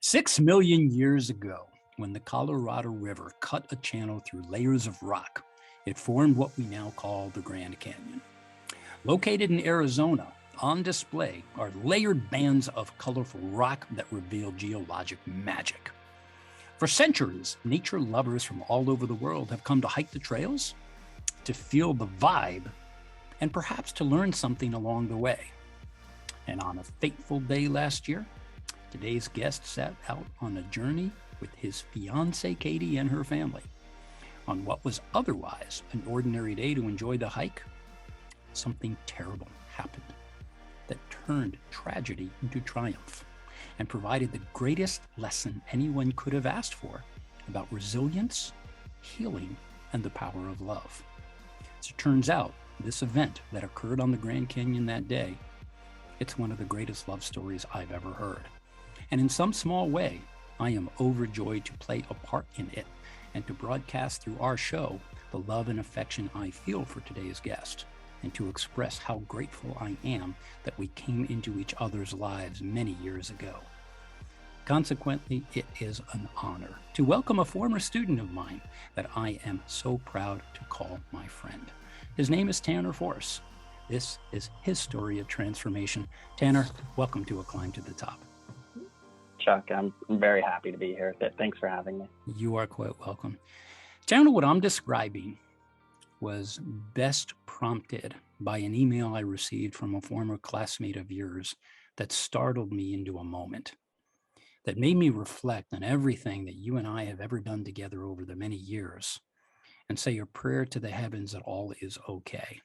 6 million years ago, when the Colorado River cut a channel through layers of rock, it formed what we now call the Grand Canyon. Located in Arizona, on display are layered bands of colorful rock that reveal geologic magic. For centuries, nature lovers from all over the world have come to hike the trails, to feel the vibe, and perhaps to learn something along the way. And on a fateful day last year, today's guest set out on a journey with his fiancée, Katie, and her family. On what was otherwise an ordinary day to enjoy the hike, something terrible happened that turned tragedy into triumph and provided the greatest lesson anyone could have asked for about resilience, healing, and the power of love. As it turns out, this event that occurred on the Grand Canyon that day, it's one of the greatest love stories I've ever heard. And in some small way, I am overjoyed to play a part in it and to broadcast through our show the love and affection I feel for today's guest, and to express how grateful I am that we came into each other's lives many years ago. Consequently, it is an honor to welcome a former student of mine that I am so proud to call my friend. His name is Tanner Force. This is his story of transformation. Tanner, welcome to A Climb to the Top. Chuck, I'm very happy to be here. Thanks for having me. You are quite welcome. Tanner, what I'm describing was best prompted by an email I received from a former classmate of yours that startled me into a moment, that made me reflect on everything that you and I have ever done together over the many years and say a prayer to the heavens that all is okay.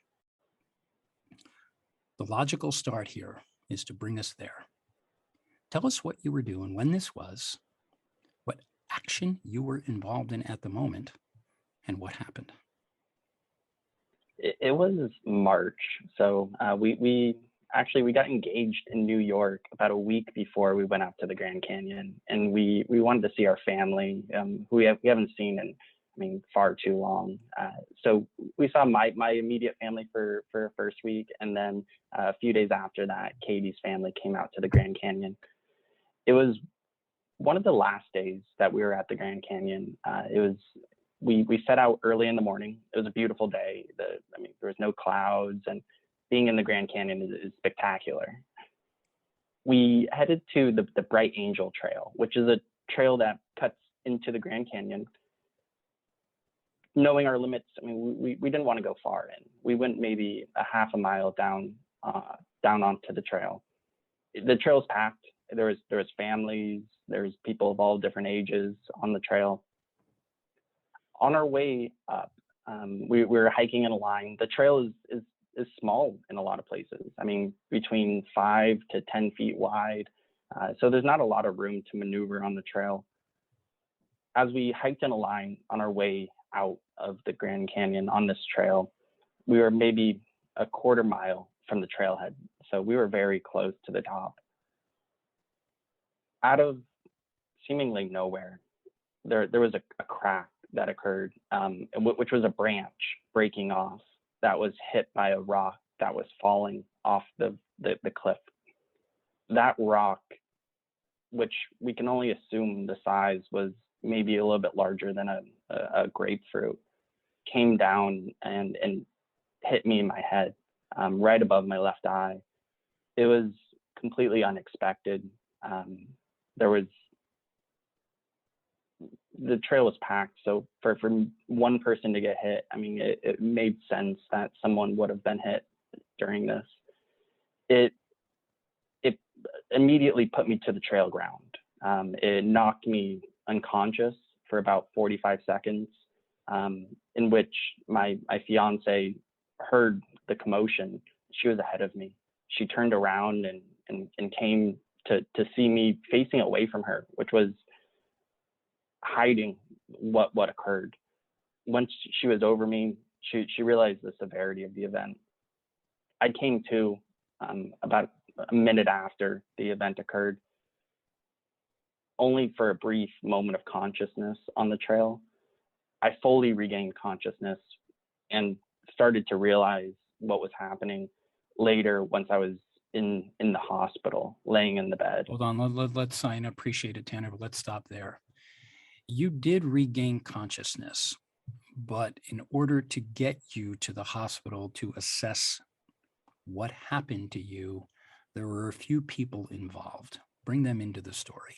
The logical start here is to bring us there. Tell us what you were doing, when this was, what action you were involved in at the moment, and what happened. It was March. So we got engaged in New York about a week before we went up to the Grand Canyon, and we wanted to see our family, who we haven't seen in far too long. So we saw my immediate family for our first week, and then a few days after that, Katie's family came out to the Grand Canyon. It was one of the last days that we were at the Grand Canyon. We set out early in the morning. It was a beautiful day. There was no clouds, and being in the Grand Canyon is spectacular. We headed to the Bright Angel Trail, which is a trail that cuts into the Grand Canyon. Knowing our limits, we didn't want to go far in. We went maybe a half a mile down onto the trail. The trail's packed. There was families. There's people of all different ages on the trail. On our way up, we were hiking in a line. The trail is small in a lot of places. Between 5 to 10 feet wide. So there's not a lot of room to maneuver on the trail. As we hiked in a line on our way out of the Grand Canyon on this trail, we were maybe a quarter mile from the trailhead. So we were very close to the top. Out of seemingly nowhere, there was a crack that occurred, which was a branch breaking off that was hit by a rock that was falling off the cliff. That rock, which we can only assume the size was maybe a little bit larger than a grapefruit, came down and hit me in my head, right above my left eye. It was completely unexpected. The trail was packed, so for one person to get hit, it made sense that someone would have been hit during this. It immediately put me to the trail ground. It knocked me unconscious for about 45 seconds, in which my fiance heard the commotion. She was ahead of me. She turned around and came to see me facing away from her, which was hiding what occurred. Once she was over me, she realized the severity of the event. I came to about a minute after the event occurred, only for a brief moment of consciousness on the trail. I fully regained consciousness and started to realize what was happening later once I was in the hospital, laying in the bed. Hold on, let's sign. Appreciate it, Tanner, but let's stop there. You did regain consciousness, but in order to get you to the hospital to assess what happened to you, there were a few people involved. Bring them into the story.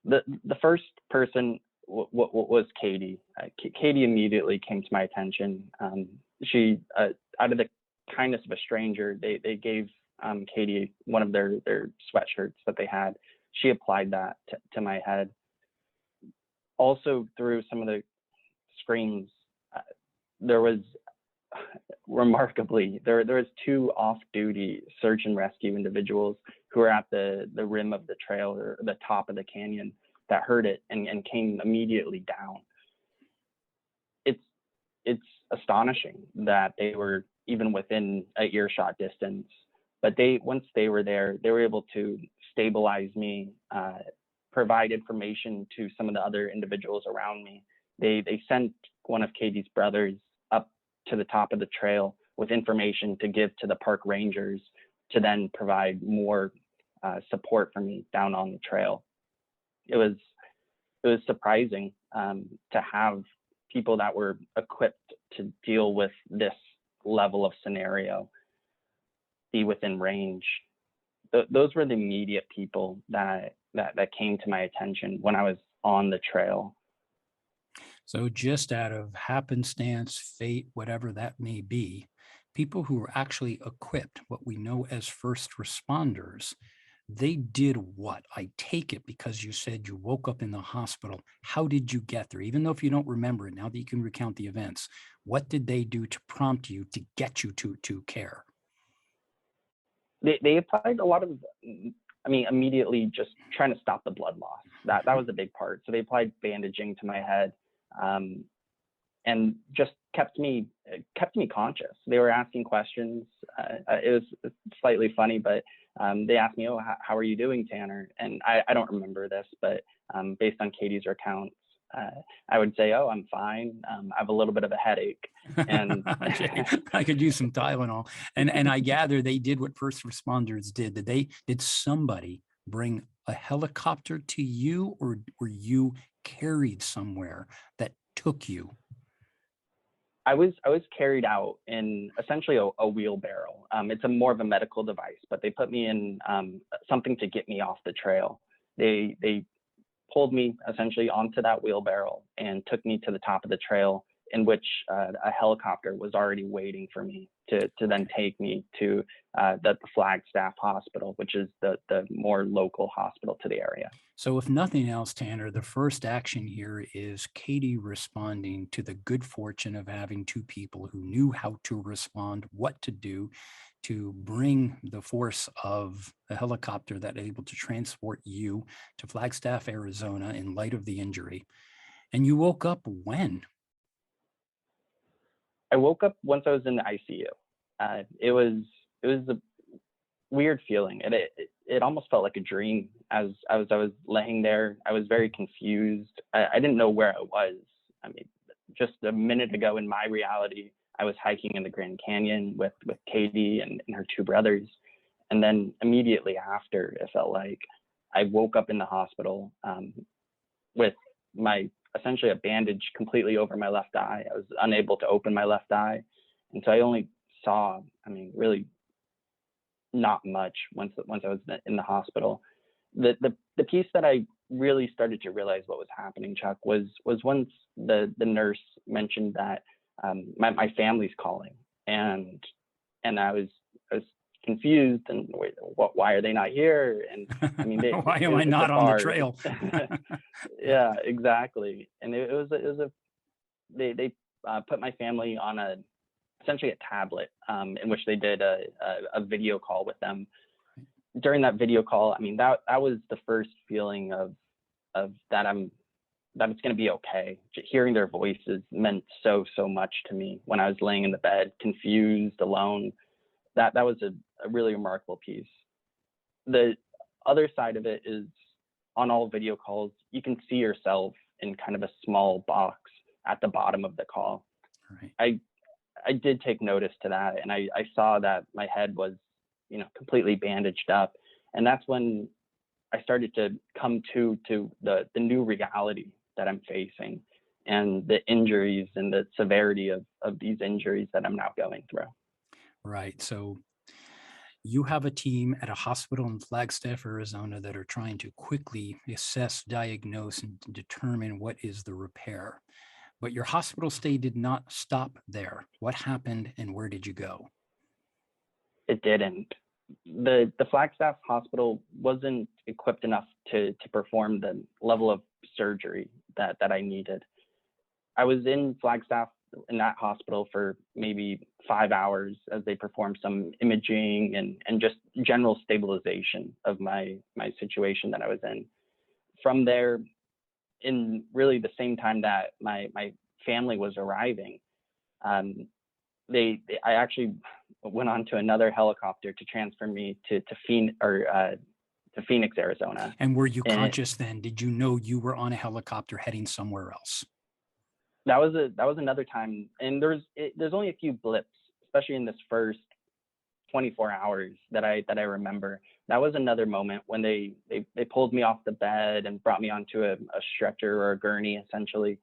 The first person was Katie. Katie immediately came to my attention. She, out of the kindness of a stranger, they gave Katie one of their sweatshirts that they had. She applied that to my head. Also, through some of the screams, there was remarkably there was two off-duty search and rescue individuals who were at the rim of the trail or the top of the canyon that heard it and came immediately down. It's astonishing that they were even within an earshot distance, but once they were there, they were able to stabilize me, provide information to some of the other individuals around me. They sent one of Katie's brothers up to the top of the trail with information to give to the park rangers to then provide more support for me down on the trail. It was surprising to have people that were equipped to deal with this level of scenario be within range. Those were the immediate people that came to my attention when I was on the trail. So just out of happenstance, fate, whatever that may be, people who were actually equipped, what we know as first responders, they did what? I take it because you said you woke up in the hospital. How did you get there? Even though if you don't remember it, now that you can recount the events, what did they do to prompt you to get you to care? They applied a lot of, immediately just trying to stop the blood loss. That was a big part. So they applied bandaging to my head, and just kept me conscious. They were asking questions. It was slightly funny, but they asked me, "Oh, how are you doing, Tanner?" And I don't remember this, but based on Katie's accounts, I would say, "Oh, I'm fine. I have a little bit of a headache." And I could use some Tylenol. And I gather they did what first responders did. Did somebody bring a helicopter to you, or were you carried somewhere that took you? I was carried out in essentially a wheelbarrow. It's more of a medical device, but they put me in something to get me off the trail. They pulled me essentially onto that wheelbarrow and took me to the top of the trail, in which a helicopter was already waiting for me to then take me to the Flagstaff Hospital, which is the more local hospital to the area. So if nothing else, Tanner, the first action here is Katie responding to the good fortune of having two people who knew how to respond, what to do to bring the force of a helicopter that able to transport you to Flagstaff, Arizona in light of the injury. And you woke up when? I woke up once I was in the ICU. It was a weird feeling. It almost felt like a dream. As I was laying there, I was very confused. I didn't know where I was. Just a minute ago in my reality, I was hiking in the Grand Canyon with Katie and her two brothers. And then immediately after, it felt like I woke up in the hospital with essentially a bandage completely over my left eye. I was unable to open my left eye. And so I only saw, really not much once I was in the hospital. The piece that I really started to realize what was happening, Chuck, was once the nurse mentioned that my family's calling, and I was confused and why are they not here? And why am I not on the trail? Yeah, exactly. And they put my family on essentially a tablet in which they did a video call with them. During that video call, that was the first feeling of that it's going to be okay. Hearing their voices meant so much to me when I was laying in the bed, confused, alone. That was a really remarkable piece. The other side of it is, on all video calls, you can see yourself in kind of a small box at the bottom of the call. Right. I did take notice to that, and I saw that my head was completely bandaged up. And that's when I started to come to the new reality that I'm facing, and the injuries and the severity of these injuries that I'm now going through. Right. So you have a team at a hospital in Flagstaff, Arizona that are trying to quickly assess, diagnose, and determine what is the repair. But your hospital stay did not stop there. What happened and where did you go? It didn't. The Flagstaff Hospital wasn't equipped enough to perform the level of surgery that I needed. I was in Flagstaff in that hospital for maybe 5 hours as they performed some imaging and just general stabilization of my situation that I was in. From there, in really the same time that my family was arriving, um, I actually went on to another helicopter to transfer me to Phoenix, Arizona. And were you And conscious then? Did you know you were on a helicopter heading somewhere else? that was another time, and there's only a few blips, especially in this first 24 hours that I remember. That was another moment when they pulled me off the bed and brought me onto a stretcher or a gurney essentially.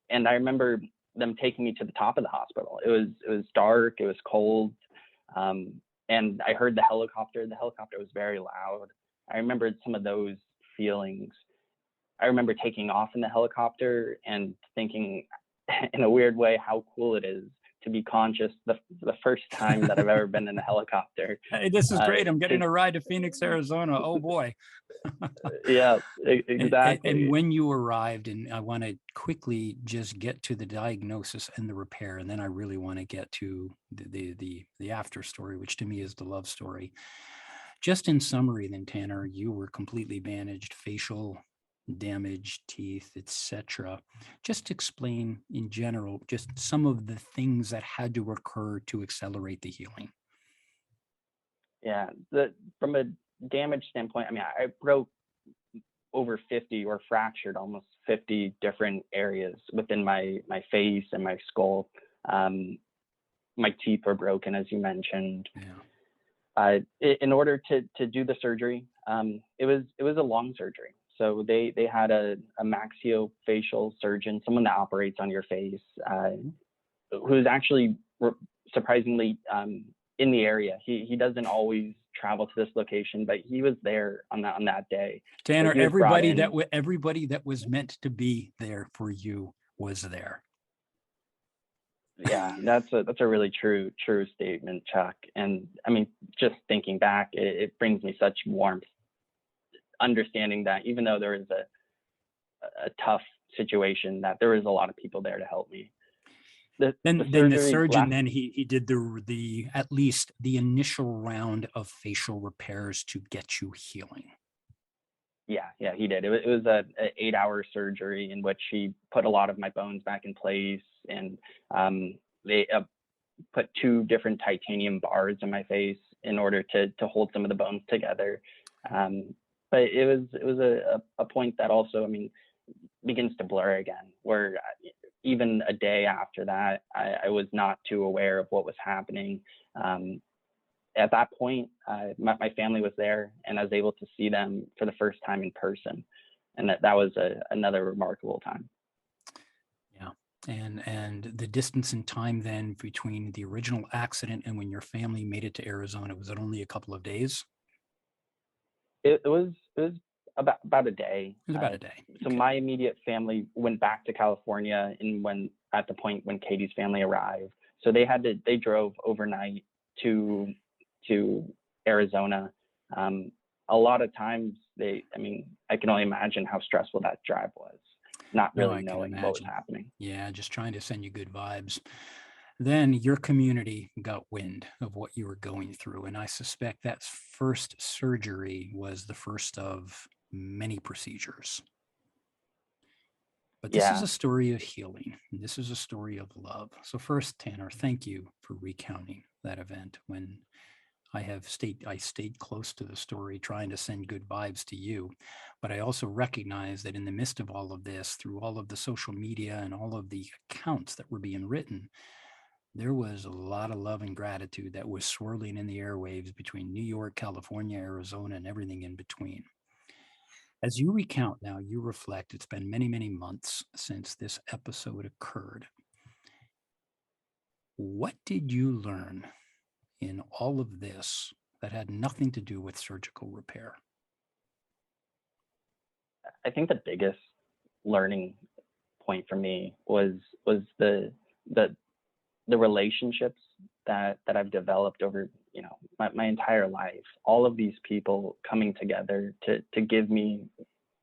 And I remember them taking me to the top of the hospital. It was dark, it was cold, and I heard the helicopter. The helicopter was very loud. I remembered some of those feelings. I remember taking off in the helicopter and thinking, in a weird way, how cool it is to be conscious the first time that I've ever been in a helicopter. Hey, this is great. I'm getting a ride to Phoenix, Arizona. Oh boy. Yeah, exactly. And when you arrived, and I want to quickly just get to the diagnosis and the repair, and then I really want to get to the after story, which to me is the love story. Just in summary, then, Tanner, you were completely bandaged, facial damage, teeth, etc. Just explain in general just some of the things that had to occur to accelerate the healing. Yeah, from a damage standpoint, I mean, I broke over 50 or fractured almost 50 different areas within my face and my skull. My teeth were broken, as you mentioned. Yeah. In order to do the surgery, it was a long surgery. So they had a maxillofacial surgeon, someone that operates on your face, who's actually surprisingly in the area. He doesn't always travel to this location, but he was there on that day. Tanner, So everybody that was meant to be there for you was there. Yeah, that's a really true statement, Chuck. And I mean, just thinking back, it brings me such warmth, understanding that even though there is a tough situation, that there is a lot of people there to help me. Then the surgeon he did the at least the initial round of facial repairs to get you healing. Yeah, he did. It was a 8-hour surgery in which he put a lot of my bones back in place, and they put 2 different titanium bars in my face in order to hold some of the bones together. But it was a point that also, I mean, begins to blur again, where even a day after that, I was not too aware of what was happening. At that point, my family was there, and I was able to see them for the first time in person, and that was another remarkable time. Yeah, and the distance in time then between the original accident and when your family made it to Arizona, was it only a couple of days? It was about a day. It was about a day. So my immediate family went back to California, and at the point when Katie's family arrived, so they drove overnight to Arizona. A lot of times I can only imagine how stressful that drive was, not really knowing what was happening. Yeah, just trying to send you good vibes. Then your community got wind of what you were going through, and I suspect that first surgery was the first of many procedures. But this is a story of healing. This is a story of love. So first, Tanner, thank you for recounting that event when I stayed close to the story, trying to send good vibes to you. But I also recognize that in the midst of all of this, through all of the social media and all of the accounts that were being written, There was a lot of love and gratitude that was swirling in the airwaves between New York, California, Arizona, and everything in between. As you recount now, you reflect, it's been many, many months since this episode occurred. What did you learn in all of this that had nothing to do with surgical repair? I think the biggest learning point for me was the the relationships that I've developed over, you know, my entire life. All of these people coming together to give me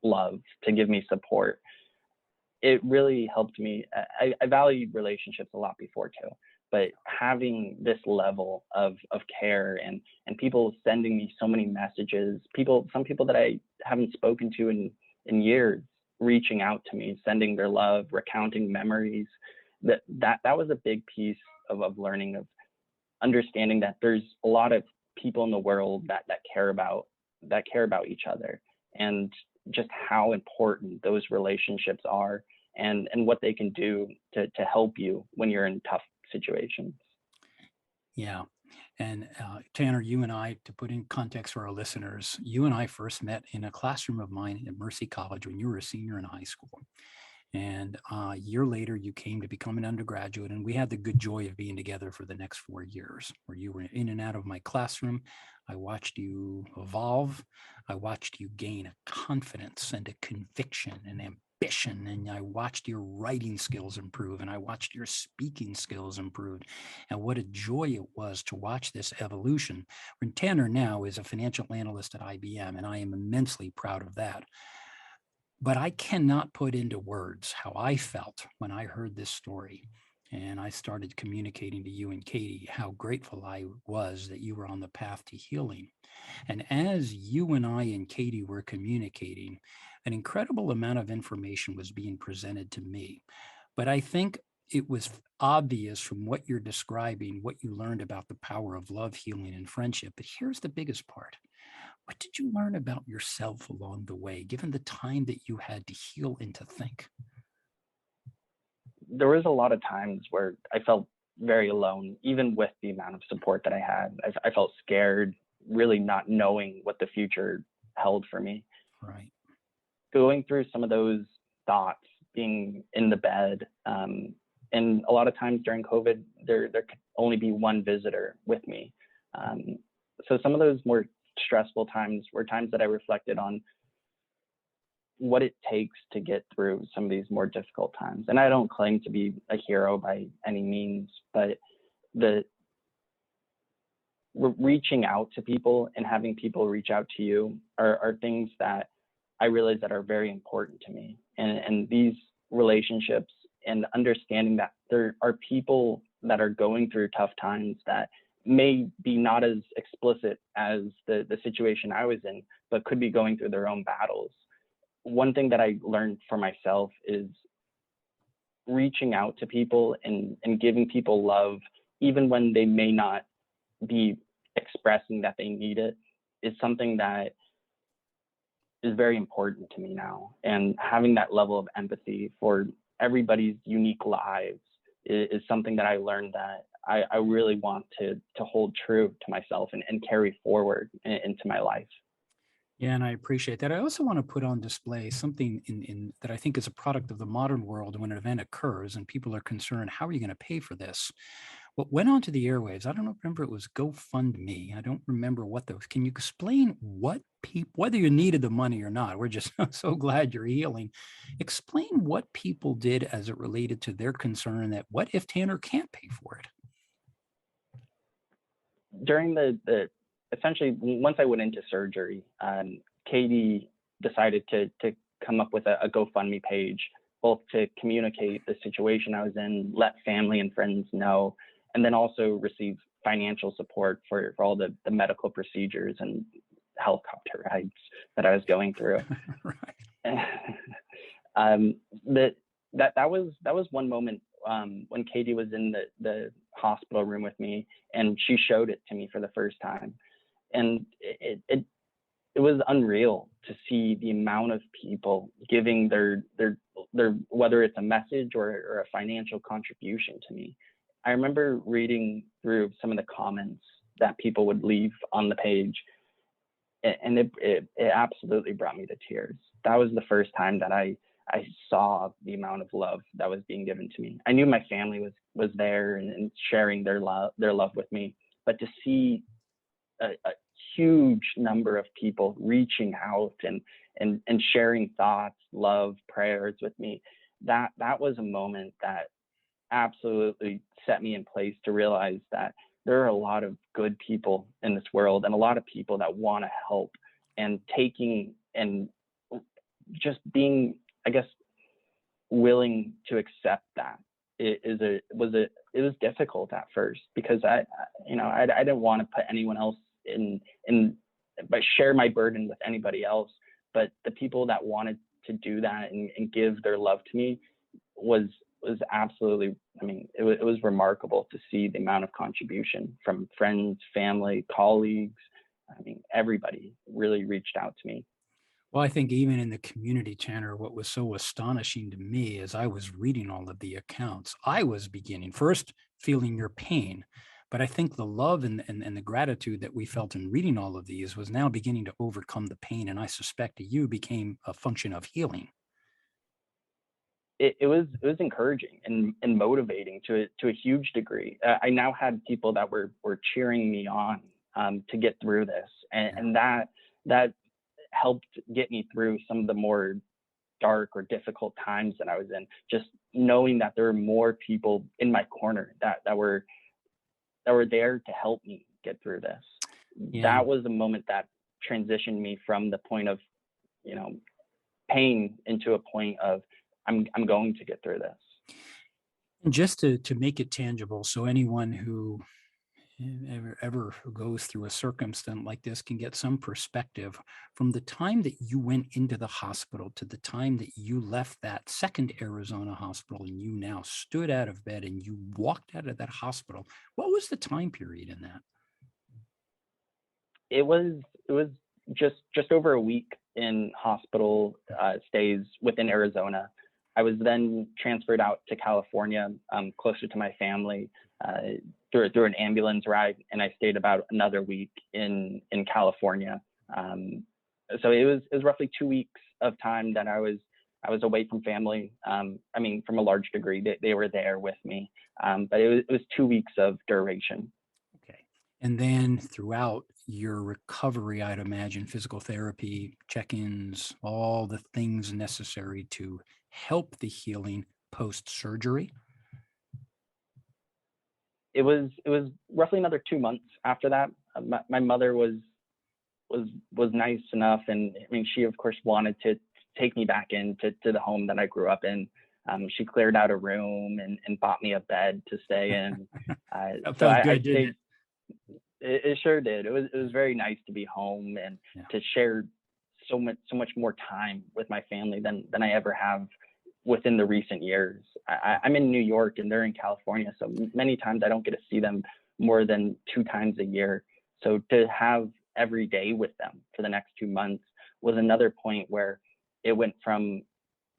love, to give me support. It really helped me. I valued relationships a lot before too, but having this level of care and people sending me so many messages, some people that I haven't spoken to in years, reaching out to me, sending their love, recounting memories. That was a big piece of learning, of understanding that there's a lot of people in the world that care about each other, and just how important those relationships are, and what they can do to help you when you're in tough situations. Yeah. And Tanner, you and I, to put in context for our listeners, you and I first met in a classroom of mine at Mercy College when you were a senior in high school. And a year later, you came to become an undergraduate, and we had the good joy of being together for the next 4 years, where you were in and out of my classroom. I watched you evolve. I watched you gain a confidence and a conviction and ambition, and I watched your writing skills improve, and I watched your speaking skills improve. And what a joy it was to watch this evolution. And Tanner now is a financial analyst at IBM, and I am immensely proud of that. But I cannot put into words how I felt when I heard this story. And I started communicating to you and Katie how grateful I was that you were on the path to healing. And as you and I and Katie were communicating, an incredible amount of information was being presented to me. But I think it was obvious from what you're describing, what you learned about the power of love, healing, and friendship. But here's the biggest part. What did you learn about yourself along the way, given the time that you had to heal and to think? There was a lot of times where I felt very alone, even with the amount of support that I had. I felt scared, really not knowing what the future held for me. Right. Going through some of those thoughts, being in the bed, and a lot of times during COVID, there could only be one visitor with me. So some of those more stressful times were times that I reflected on what it takes to get through some of these more difficult times. And I don't claim to be a hero by any means, but the reaching out to people and having people reach out to you are things that I realize that are very important to me. And these relationships, and understanding that there are people that are going through tough times that may be not as explicit as the situation I was in, but could be going through their own battles. One thing that I learned for myself is reaching out to people and giving people love, even when they may not be expressing that they need it, is something that is very important to me now. And having that level of empathy for everybody's unique lives is something that I learned that I really want to hold true to myself and carry forward into my life. Yeah, and I appreciate that. I also want to put on display something in that I think is a product of the modern world. When an event occurs and people are concerned, how are you going to pay for this? What went onto the airwaves, I don't remember, it was GoFundMe. I don't remember what those. Can you explain what people, whether you needed the money or not? We're just so glad you're healing. Explain what people did as it related to their concern that what if Tanner can't pay for it? During the essentially, once I went into surgery, Katie decided to come up with a GoFundMe page, both to communicate the situation I was in, let family and friends know, and then also receive financial support for all the medical procedures and helicopter rides that I was going through. Right. That was one moment when Katie was in the hospital room with me, and she showed it to me for the first time, and it was unreal to see the amount of people giving their whether it's a message or a financial contribution to me. I remember reading through some of the comments that people would leave on the page, and it absolutely brought me to tears. That was the first time that I saw the amount of love that was being given to me. I knew my family was there and sharing their love with me, but to see a huge number of people reaching out and sharing thoughts, love, prayers with me, that was a moment that absolutely set me in place to realize that there are a lot of good people in this world and a lot of people that want to help, and taking and just being, I guess, willing to accept that it was difficult at first, because I didn't want to put anyone else in but share my burden with anybody else. But the people that wanted to do that and give their love to me was absolutely, I mean, it was remarkable to see the amount of contribution from friends, family, colleagues. I mean, everybody really reached out to me. Well, I think even in the community, Tanner, what was so astonishing to me as I was reading all of the accounts, I was beginning first feeling your pain, but I think the love and the gratitude that we felt in reading all of these was now beginning to overcome the pain. And I suspect to you became a function of healing. It was encouraging and motivating to a huge degree. I now had people that were cheering me on to get through this, and that helped get me through some of the more dark or difficult times that I was in. Just knowing that there were more people in my corner that were there to help me get through this. Yeah. That was a moment that transitioned me from the point of, pain into a point of I'm going to get through this. And just to make it tangible, so anyone who ever goes through a circumstance like this can get some perspective, from the time that you went into the hospital to the time that you left that second Arizona hospital and you now stood out of bed and you walked out of that hospital, what was the time period in that? It was just over a week in hospital stays within Arizona. I was then transferred out to California, closer to my family, through an ambulance ride, and I stayed about another week in California. So it was roughly 2 weeks of time that I was away from family. I mean, from a large degree, they were there with me, but it was 2 weeks of duration. Okay. And then throughout your recovery, I'd imagine physical therapy, check-ins, all the things necessary to help the healing post-surgery. It was roughly another 2 months after that. My mother was nice enough, and I mean, she of course wanted to take me back into the home that I grew up in. She cleared out a room and bought me a bed to stay in. That felt good, didn't it? It sure did. It was very nice to be home and to share so much more time with my family than I ever have within the recent years. I'm in New York and they're in California, so many times I don't get to see them more than 2 times a year. So to have every day with them for the next 2 months was another point where it went from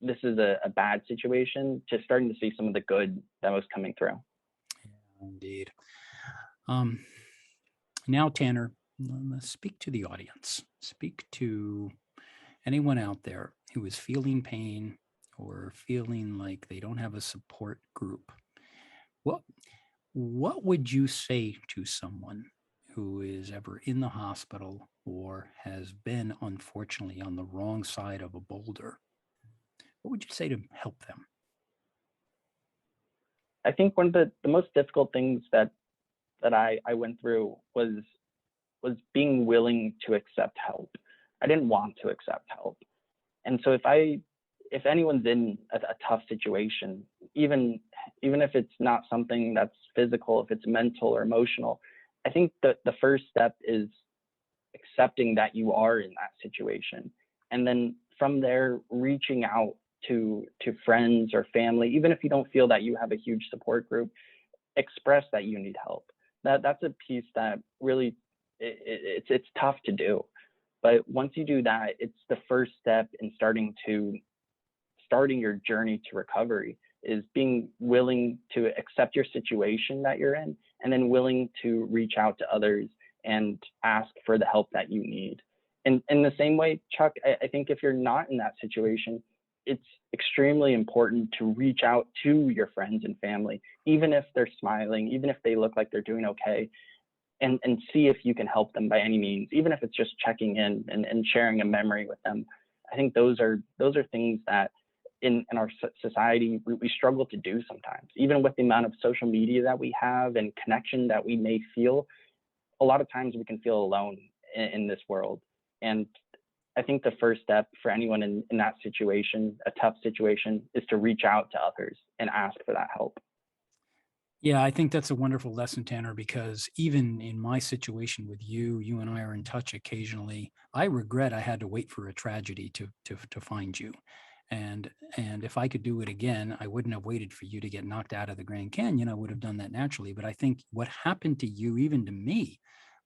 this is a bad situation to starting to see some of the good that was coming through. Yeah, indeed. Now, Tanner, speak to the audience. Speak to anyone out there who is feeling pain or feeling like they don't have a support group. What would you say to someone who is ever in the hospital or has been, unfortunately, on the wrong side of a boulder? What would you say to help them? I think one of the most difficult things that I went through was being willing to accept help. I didn't want to accept help. And so if anyone's in a tough situation, even if it's not something that's physical, if it's mental or emotional, I think that the first step is accepting that you are in that situation. And then from there, reaching out to friends or family, even if you don't feel that you have a huge support group, express that you need help. That's a piece that really it's tough to do. But once you do that, it's the first step in starting your journey to recovery is being willing to accept your situation that you're in, and then willing to reach out to others and ask for the help that you need. And in the same way, Chuck, I think if you're not in that situation, it's extremely important to reach out to your friends and family, even if they're smiling, even if they look like they're doing okay, and see if you can help them by any means, even if it's just checking in and sharing a memory with them. I think those are things that in our society we struggle to do sometimes. Even with the amount of social media that we have and connection that we may feel, a lot of times we can feel alone in this world. And I think the first step for anyone in that situation, a tough situation, is to reach out to others and ask for that help. Yeah, I think that's a wonderful lesson, Tanner, because even in my situation with you, you and I are in touch occasionally. I regret I had to wait for a tragedy to find you. And if I could do it again, I wouldn't have waited for you to get knocked out of the Grand Canyon. I would have done that naturally. But I think what happened to you, even to me,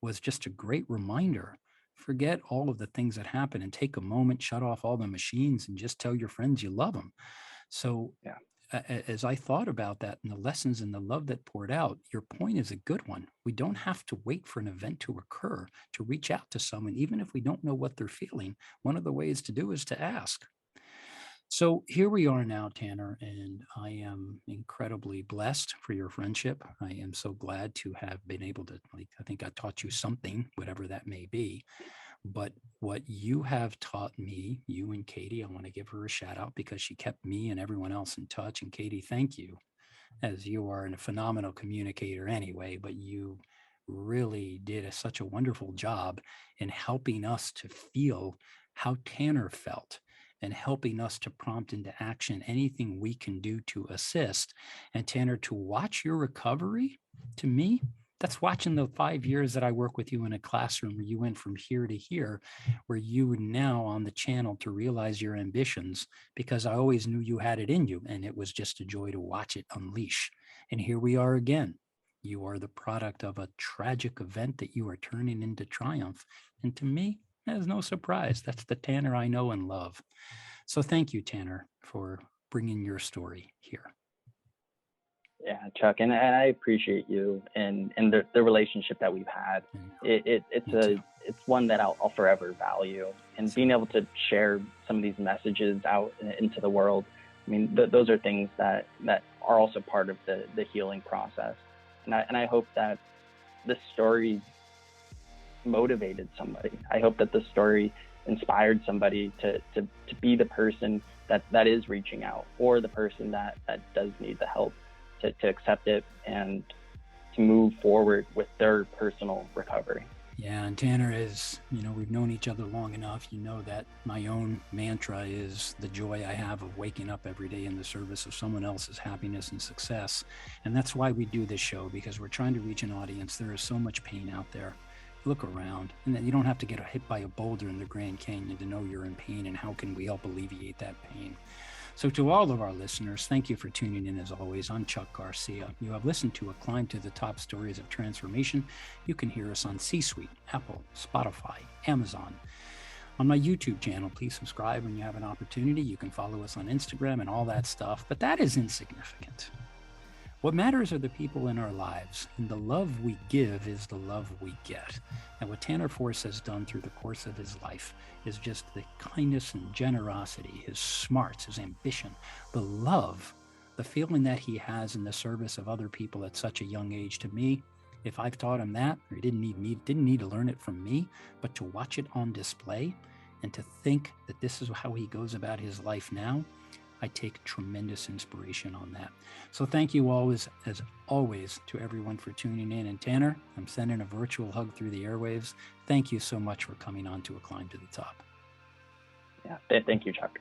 was just a great reminder. Forget all of the things that happen and take a moment, shut off all the machines, and just tell your friends you love them. So Yeah. as I thought about that and the lessons and the love that poured out, your point is a good one. We don't have to wait for an event to occur to reach out to someone, even if we don't know what they're feeling. One of the ways to do is to ask. So here we are now, Tanner, and I am incredibly blessed for your friendship. I am so glad to have been able to, like, I think I taught you something, whatever that may be. But what you have taught me, you and Katie, I want to give her a shout out because she kept me and everyone else in touch. And Katie, thank you, as you are a phenomenal communicator anyway, but you really did such a wonderful job in helping us to feel how Tanner felt and helping us to prompt into action anything we can do to assist. And Tanner, to watch your recovery, to me, that's watching the 5 years that I work with you in a classroom where you went from here to here, where you are now on the channel to realize your ambitions, because I always knew you had it in you, and it was just a joy to watch it unleash. And here we are again. You are the product of a tragic event that you are turning into triumph. And to me, there's no surprise. That's the Tanner I know and love. So thank you, Tanner, for bringing your story here. Yeah, Chuck, and I appreciate you and the relationship that we've had. It's one that I'll forever value, and being able to share some of these messages out into the world. I mean, those are things that are also part of the healing process, and I hope that this story motivated somebody. I hope that the story inspired somebody to be the person that is reaching out, or the person that does need the help, to accept it and to move forward with their personal recovery. Yeah, and Tanner is, we've known each other long enough. You know that my own mantra is the joy I have of waking up every day in the service of someone else's happiness and success. And that's why we do this show, because we're trying to reach an audience. There is so much pain out there. Look around, and then you don't have to get hit by a boulder in the Grand Canyon to know you're in pain, and how can we help alleviate that pain? So to all of our listeners, thank you for tuning in as always. I'm Chuck Garcia. You have listened to A Climb to the Top Stories of Transformation. You can hear us on C-Suite, Apple, Spotify, Amazon. On my YouTube channel, please subscribe when you have an opportunity. You can follow us on Instagram and all that stuff, but that is insignificant. What matters are the people in our lives, and the love we give is the love we get. And what Tanner Force has done through the course of his life is just the kindness and generosity, his smarts, his ambition, the love, the feeling that he has in the service of other people at such a young age. To me, if I've taught him that, or he didn't need to learn it from me, but to watch it on display and to think that this is how he goes about his life now, I take tremendous inspiration on that. So thank you always, as always, to everyone for tuning in. And Tanner, I'm sending a virtual hug through the airwaves. Thank you so much for coming on to A Climb to the Top. Yeah, thank you, Chuck.